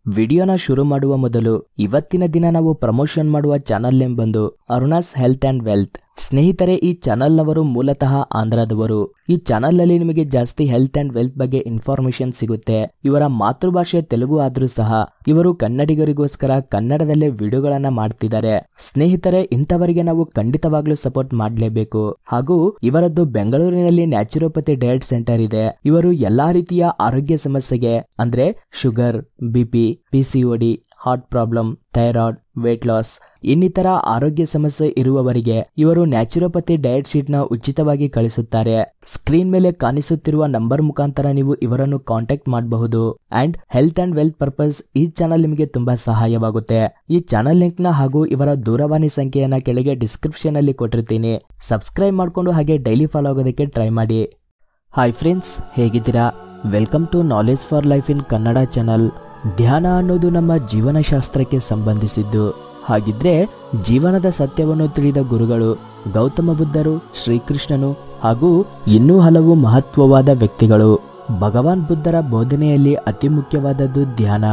ವಿಡಿಯೋನ ಶುರು ಮಾಡುವ ಮೊದಲು ಇವತ್ತಿನ ದಿನ ನಾವು ಪ್ರಮೋಷನ್ ಮಾಡುವ ಚಾನೆಲ್ ನೇಮ್ ಬಂದು ಅರುಣಾಸ್ ಹೆಲ್ತ್ ಅಂಡ್ ವೆಲ್ತ್. ಸ್ನೇಹಿತರೆ, ಈ ಚಾನೆಲ್ ನವರು ಮೂಲತಃ ಆಂಧ್ರದವರು. ಈ ಚಾನೆಲ್ ನಲ್ಲಿ ನಿಮಗೆ ಜಾಸ್ತಿ ಹೆಲ್ತ್ ಅಂಡ್ ವೆಲ್ತ್ ಬಗ್ಗೆ ಇನ್ಫಾರ್ಮೇಶನ್ ಸಿಗುತ್ತೆ. ಇವರ ಮಾತೃಭಾಷೆ ತೆಲುಗು ಆದ್ರೂ ಸಹ ಇವರು ಕನ್ನಡಿಗರಿಗೋಸ್ಕರ ಕನ್ನಡದಲ್ಲೇ ವಿಡಿಯೋಗಳನ್ನ ಮಾಡ್ತಿದ್ದಾರೆ. ಸ್ನೇಹಿತರೆ, ಇಂಥವರಿಗೆ ನಾವು ಖಂಡಿತವಾಗ್ಲೂ ಸಪೋರ್ಟ್ ಮಾಡಲೇಬೇಕು. ಹಾಗೂ ಇವರದ್ದು ಬೆಂಗಳೂರಿನಲ್ಲಿ ನ್ಯಾಚುರೋಪತಿ ಡಯಟ್ ಸೆಂಟರ್ ಇದೆ. ಇವರು ಎಲ್ಲಾ ರೀತಿಯ ಆರೋಗ್ಯ ಸಮಸ್ಯೆಗೆ ಅಂದ್ರೆ sugar, BP, PCOD, heart problem, thyroid, weight loss ಇನ್ನಿತರ ಆರೋಗ್ಯ ಸಮಸ್ಯೆ ಇರುವವರಿಗೆ ಇವರು ನ್ಯಾಚುರೋಪತಿ ಡಯಟ್ ಶೀಟ್ ನ ಉಚಿತವಾಗಿ ಕಳಿಸುತ್ತಾರೆ. ಸ್ಕ್ರೀನ್ ಮೇಲೆ ಕಾಣಿಸುತ್ತಿರುವ ನಂಬರ್ ಮುಖಾಂತರ ನೀವು ಇವರನ್ನು ಕಾಂಟ್ಯಾಕ್ಟ್ ಮಾಡಬಹುದು. And health and wealth purpose ಈ ಚಾನಲ್ ನಿಮಗೆ ತುಂಬಾ ಸಹಾಯವಾಗುತ್ತೆ. ಈ ಚಾನಲ್ ಲಿಂಕ್ ನ ಹಾಗೂ ಇವರ ದೂರವಾಣಿ ಸಂಖ್ಯೆಯನ್ನ ಕೆಳಗೆ ಡಿಸ್ಕ್ರಿಪ್ಷನ್ ಅಲ್ಲಿ ಕೊಟ್ಟಿರ್ತೀನಿ. ಸಬ್ಸ್ಕ್ರೈಬ್ ಮಾಡ್ಕೊಂಡು ಹಾಗೆ ಡೈಲಿ ಫಾಲೋ ಆಗೋದಕ್ಕೆ ಟ್ರೈ ಮಾಡಿ. ಹಾಯ್ ಫ್ರೆಂಡ್ಸ್, ಹೇಗಿದ್ದೀರಾ? Welcome to knowledge for life in Kannada channel. ಧ್ಯಾನ ಅನ್ನೋದು ನಮ್ಮ ಜೀವನಶಾಸ್ತ್ರಕ್ಕೆ ಸಂಬಂಧಿಸಿದ್ದು. ಹಾಗಿದ್ರೆ ಜೀವನದ ಸತ್ಯವನ್ನು ತಿಳಿದ ಗುರುಗಳು ಗೌತಮ ಬುದ್ಧರು, ಶ್ರೀಕೃಷ್ಣನು ಹಾಗೂ ಇನ್ನೂ ಹಲವು ಮಹತ್ವವಾದ ವ್ಯಕ್ತಿಗಳು. ಭಗವಾನ್ ಬುದ್ಧರ ಬೋಧನೆಯಲ್ಲಿ ಅತಿ ಮುಖ್ಯವಾದದ್ದು ಧ್ಯಾನ.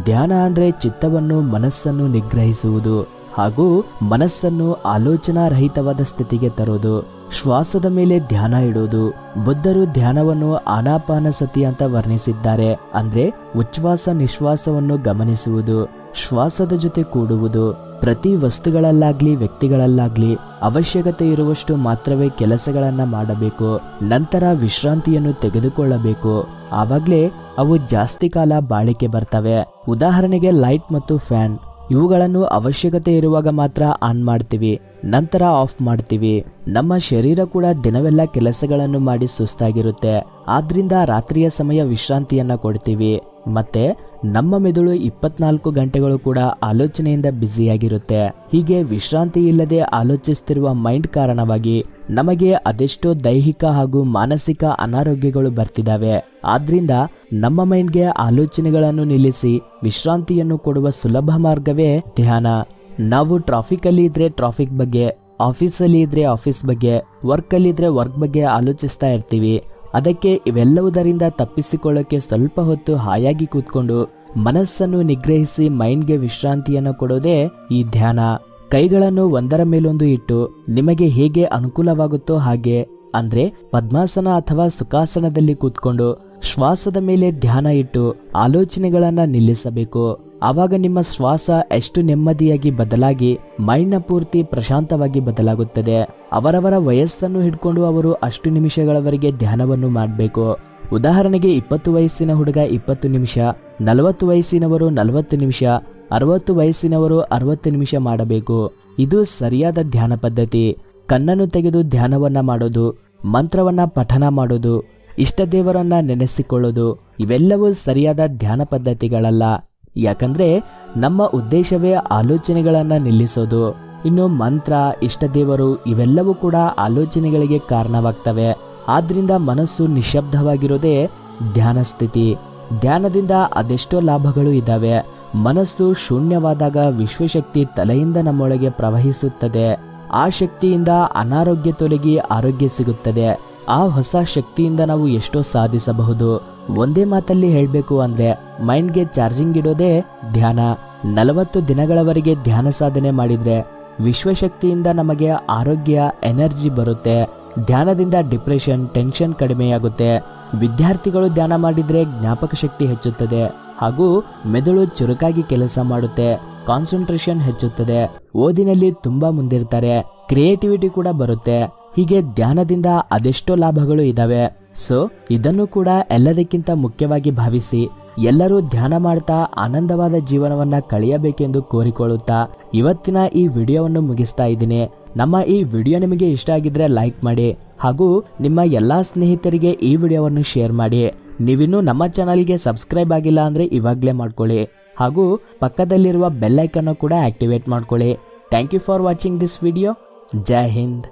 ಧ್ಯಾನ ಅಂದ್ರೆ ಚಿತ್ತವನ್ನು, ಮನಸ್ಸನ್ನು ನಿಗ್ರಹಿಸುವುದು ಹಾಗೂ ಮನಸ್ಸನ್ನು ಆಲೋಚನಾ ರಹಿತವಾದ ಸ್ಥಿತಿಗೆ ತರುವುದು. ಶ್ವಾಸದ ಮೇಲೆ ಧ್ಯಾನ ಇಡುವುದು. ಬುದ್ಧರು ಧ್ಯಾನವನ್ನು ಆನಾಪಾನಸತಿ ಅಂತ ವರ್ಣಿಸಿದ್ದಾರೆ. ಅಂದ್ರೆ ಉಚ್ಛ್ವಾಸ ನಿಶ್ವಾಸವನ್ನು ಗಮನಿಸುವುದು, ಶ್ವಾಸದ ಜೊತೆ ಕೂಡುವುದು. ಪ್ರತಿ ವಸ್ತುಗಳಲ್ಲಾಗ್ಲಿ ವ್ಯಕ್ತಿಗಳಲ್ಲಾಗ್ಲಿ ಅವಶ್ಯಕತೆ ಇರುವಷ್ಟು ಮಾತ್ರವೇ ಕೆಲಸಗಳನ್ನ ಮಾಡಬೇಕು. ನಂತರ ವಿಶ್ರಾಂತಿಯನ್ನು ತೆಗೆದುಕೊಳ್ಳಬೇಕು. ಆವಾಗ್ಲೇ ಅವು ಜಾಸ್ತಿ ಕಾಲ ಬಾಳಿಕೆ ಬರ್ತವೆ. ಉದಾಹರಣೆಗೆ ಲೈಟ್ ಮತ್ತು ಫ್ಯಾನ್, ಇವುಗಳನ್ನು ಅವಶ್ಯಕತೆ ಇರುವಾಗ ಮಾತ್ರ ಆನ್ ಮಾಡ್ತೀವಿ, ನಂತರ ಆಫ್ ಮಾಡ್ತೀವಿ. ನಮ್ಮ ಶರೀರ ಕೂಡ ದಿನವೆಲ್ಲ ಕೆಲಸಗಳನ್ನು ಮಾಡಿ ಸುಸ್ತಾಗಿರುತ್ತೆ. ಆದ್ರಿಂದ ರಾತ್ರಿಯ ಸಮಯ ವಿಶ್ರಾಂತಿಯನ್ನ ಕೊಡ್ತೀವಿ. ಮತ್ತೆ ನಮ್ಮ ಮೆದುಳು 24 ಗಂಟೆಗಳು ಕೂಡ ಆಲೋಚನೆಯಿಂದ ಬ್ಯುಸಿಯಾಗಿರುತ್ತೆ. ಹೀಗೆ ವಿಶ್ರಾಂತಿ ಇಲ್ಲದೆ ಆಲೋಚಿಸುತ್ತಿರುವ ಮೈಂಡ್ ಕಾರಣವಾಗಿ ನಮಗೆ ಅದೆಷ್ಟೋ ದೈಹಿಕ ಹಾಗೂ ಮಾನಸಿಕ ಅನಾರೋಗ್ಯಗಳು ಬರ್ತಿದ್ದಾವೆ. ಆದ್ರಿಂದ ನಮ್ಮ ಮೈಂಡ್ಗೆ ಆಲೋಚನೆಗಳನ್ನು ನಿಲ್ಲಿಸಿ ವಿಶ್ರಾಂತಿಯನ್ನು ಕೊಡುವ ಸುಲಭ ಮಾರ್ಗವೇ ಧ್ಯಾನ. ನಾವು ಟ್ರಾಫಿಕ್ ಅಲ್ಲಿ ಇದ್ರೆ ಟ್ರಾಫಿಕ್ ಬಗ್ಗೆ, ಆಫೀಸಲ್ಲಿ ಇದ್ರೆ ಆಫೀಸ್ ಬಗ್ಗೆ, ವರ್ಕ್ ಅಲ್ಲಿ ಇದ್ರೆ ವರ್ಕ್ ಬಗ್ಗೆ ಆಲೋಚಿಸ್ತಾ ಇರ್ತೀವಿ. ಅದಕ್ಕೆ ಇವೆಲ್ಲವುದರಿಂದ ತಪ್ಪಿಸಿಕೊಳ್ಳಕ್ಕೆ ಸ್ವಲ್ಪ ಹೊತ್ತು ಹಾಯಾಗಿ ಕೂತ್ಕೊಂಡು ಮನಸ್ಸನ್ನು ನಿಗ್ರಹಿಸಿ ಮೈಂಡ್ಗೆ ವಿಶ್ರಾಂತಿಯನ್ನು ಕೊಡೋದೇ ಈ ಧ್ಯಾನ. ಕೈಗಳನ್ನು ಒಂದರ ಮೇಲೊಂದು ಇಟ್ಟು ನಿಮಗೆ ಹೇಗೆ ಅನುಕೂಲವಾಗುತ್ತೋ ಹಾಗೆ, ಅಂದ್ರೆ ಪದ್ಮಾಸನ ಅಥವಾ ಸುಖಾಸನದಲ್ಲಿ ಕೂತ್ಕೊಂಡು ಶ್ವಾಸದ ಮೇಲೆ ಧ್ಯಾನ ಇಟ್ಟು ಆಲೋಚನೆಗಳನ್ನ ನಿಲ್ಲಿಸಬೇಕು. ಆವಾಗ ನಿಮ್ಮ ಶ್ವಾಸ ಎಷ್ಟು ನೆಮ್ಮದಿಯಾಗಿ ಬದಲಾಗಿ ಮೈಂಡ್ನ ಪೂರ್ತಿ ಪ್ರಶಾಂತವಾಗಿ ಬದಲಾಗುತ್ತದೆ. ಅವರವರ ವಯಸ್ಸನ್ನು ಹಿಡ್ಕೊಂಡು ಅವರು ಅಷ್ಟು ನಿಮಿಷಗಳವರೆಗೆ ಧ್ಯಾನವನ್ನು ಮಾಡಬೇಕು. ಉದಾಹರಣೆಗೆ 20 ವಯಸ್ಸಿನ ಹುಡುಗ 20 ನಿಮಿಷ, 40 ವಯಸ್ಸಿನವರು 40 ನಿಮಿಷ, 60 ವಯಸ್ಸಿನವರು 60 ನಿಮಿಷ ಮಾಡಬೇಕು. ಇದು ಸರಿಯಾದ ಧ್ಯಾನ ಪದ್ಧತಿ. ಕಣ್ಣನ್ನು ತೆಗೆದು ಧ್ಯಾನವನ್ನ ಮಾಡೋದು, ಮಂತ್ರವನ್ನ ಪಠನ ಮಾಡೋದು, ಇಷ್ಟ ದೇವರನ್ನ ನೆನೆಸಿಕೊಳ್ಳೋದು ಇವೆಲ್ಲವೂ ಸರಿಯಾದ ಧ್ಯಾನ ಪದ್ಧತಿಗಳಲ್ಲ. ಯಾಕಂದ್ರೆ ನಮ್ಮ ಉದ್ದೇಶವೇ ಆಲೋಚನೆಗಳನ್ನ ನಿಲ್ಲಿಸೋದು. ಇನ್ನು ಮಂತ್ರ, ಇಷ್ಟ ದೇವರು ಇವೆಲ್ಲವೂ ಕೂಡ ಆಲೋಚನೆಗಳಿಗೆ ಕಾರಣವಾಗ್ತವೆ. ಆದ್ರಿಂದ ಮನಸ್ಸು ನಿಶ್ಶಬ್ದವಾಗಿರೋದೇ ಧ್ಯಾನ ಸ್ಥಿತಿ. ಧ್ಯಾನದಿಂದ ಅದೆಷ್ಟೋ ಲಾಭಗಳು ಇದ್ದಾವೆ. ಮನಸ್ಸು ಶೂನ್ಯವಾದಾಗ ವಿಶ್ವಶಕ್ತಿ ತಲೆಯಿಂದ ನಮ್ಮೊಳಗೆ ಪ್ರವಹಿಸುತ್ತದೆ. ಆ ಶಕ್ತಿಯಿಂದ ಅನಾರೋಗ್ಯ ತೊಲಗಿ ಆರೋಗ್ಯ ಸಿಗುತ್ತದೆ. ಆ ಹೊಸ ಶಕ್ತಿಯಿಂದ ನಾವು ಎಷ್ಟೋ ಸಾಧಿಸಬಹುದು. ಒಂದೇ ಮಾತಲ್ಲಿ ಹೇಳ್ಬೇಕು ಅಂದ್ರೆ ಮೈಂಡ್ಗೆ ಚಾರ್ಜಿಂಗ್ ಇಡೋದೇ ಧ್ಯಾನ. 40 ದಿನಗಳವರೆಗೆ ಧ್ಯಾನ ಸಾಧನೆ ಮಾಡಿದ್ರೆ ವಿಶ್ವಶಕ್ತಿಯಿಂದ ನಮಗೆ ಆರೋಗ್ಯ, ಎನರ್ಜಿ ಬರುತ್ತೆ. ಧ್ಯಾನದಿಂದ ಡಿಪ್ರೆಷನ್, ಟೆನ್ಷನ್ ಕಡಿಮೆಯಾಗುತ್ತೆ. ವಿದ್ಯಾರ್ಥಿಗಳು ಧ್ಯಾನ ಮಾಡಿದ್ರೆ ಜ್ಞಾಪಕ ಶಕ್ತಿ ಹೆಚ್ಚುತ್ತದೆ ಹಾಗೂ ಮೆದುಳು ಚುರುಕಾಗಿ ಕೆಲಸ ಮಾಡುತ್ತೆ. ಕಾನ್ಸಂಟ್ರೇಷನ್ ಹೆಚ್ಚುತ್ತದೆ. ಓದಿನಲ್ಲಿ ತುಂಬಾ ಮುಂದಿರ್ತಾರೆ. ಕ್ರಿಯೇಟಿವಿಟಿ ಕೂಡ ಬರುತ್ತೆ. ಹೀಗೆ ಧ್ಯಾನದಿಂದ ಅದೆಷ್ಟೋ ಲಾಭಗಳು ಇದಾವೆ. ಸೊ ಇದನ್ನು ಕೂಡ ಎಲ್ಲದಕ್ಕಿಂತ ಮುಖ್ಯವಾಗಿ ಭಾವಿಸಿ ಎಲ್ಲರೂ ಧ್ಯಾನ ಮಾಡ್ತಾ ಆನಂದವಾದ ಜೀವನವನ್ನ ಕಳೆಯಬೇಕೆಂದು ಕೋರಿಕೊಳ್ಳುತ್ತಾ ಇವತ್ತಿನ ಈ ವಿಡಿಯೋವನ್ನು ಮುಗಿಸ್ತಾ ಇದ್ದೀನಿ. ನಮ್ಮ ಈ ವಿಡಿಯೋ ನಿಮಗೆ ಇಷ್ಟ ಆಗಿದ್ರೆ ಲೈಕ್ ಮಾಡಿ ಹಾಗೂ ನಿಮ್ಮ ಎಲ್ಲಾ ಸ್ನೇಹಿತರಿಗೆ ಈ ವಿಡಿಯೋವನ್ನು ಶೇರ್ ಮಾಡಿ. ನೀವಿನ್ನೂ ನಮ್ಮ ಚಾನಲ್ಗೆ ಸಬ್ಸ್ಕ್ರೈಬ್ ಆಗಿಲ್ಲ ಅಂದ್ರೆ ಇವಾಗ್ಲೇ ಮಾಡ್ಕೊಳ್ಳಿ ಹಾಗೂ ಪಕ್ಕದಲ್ಲಿರುವ ಬೆಲ್ ಐಕನ್ ಕೂಡ ಆಕ್ಟಿವೇಟ್ ಮಾಡ್ಕೊಳ್ಳಿ. Thank you for watching this video. ಜೈ ಹಿಂದ್.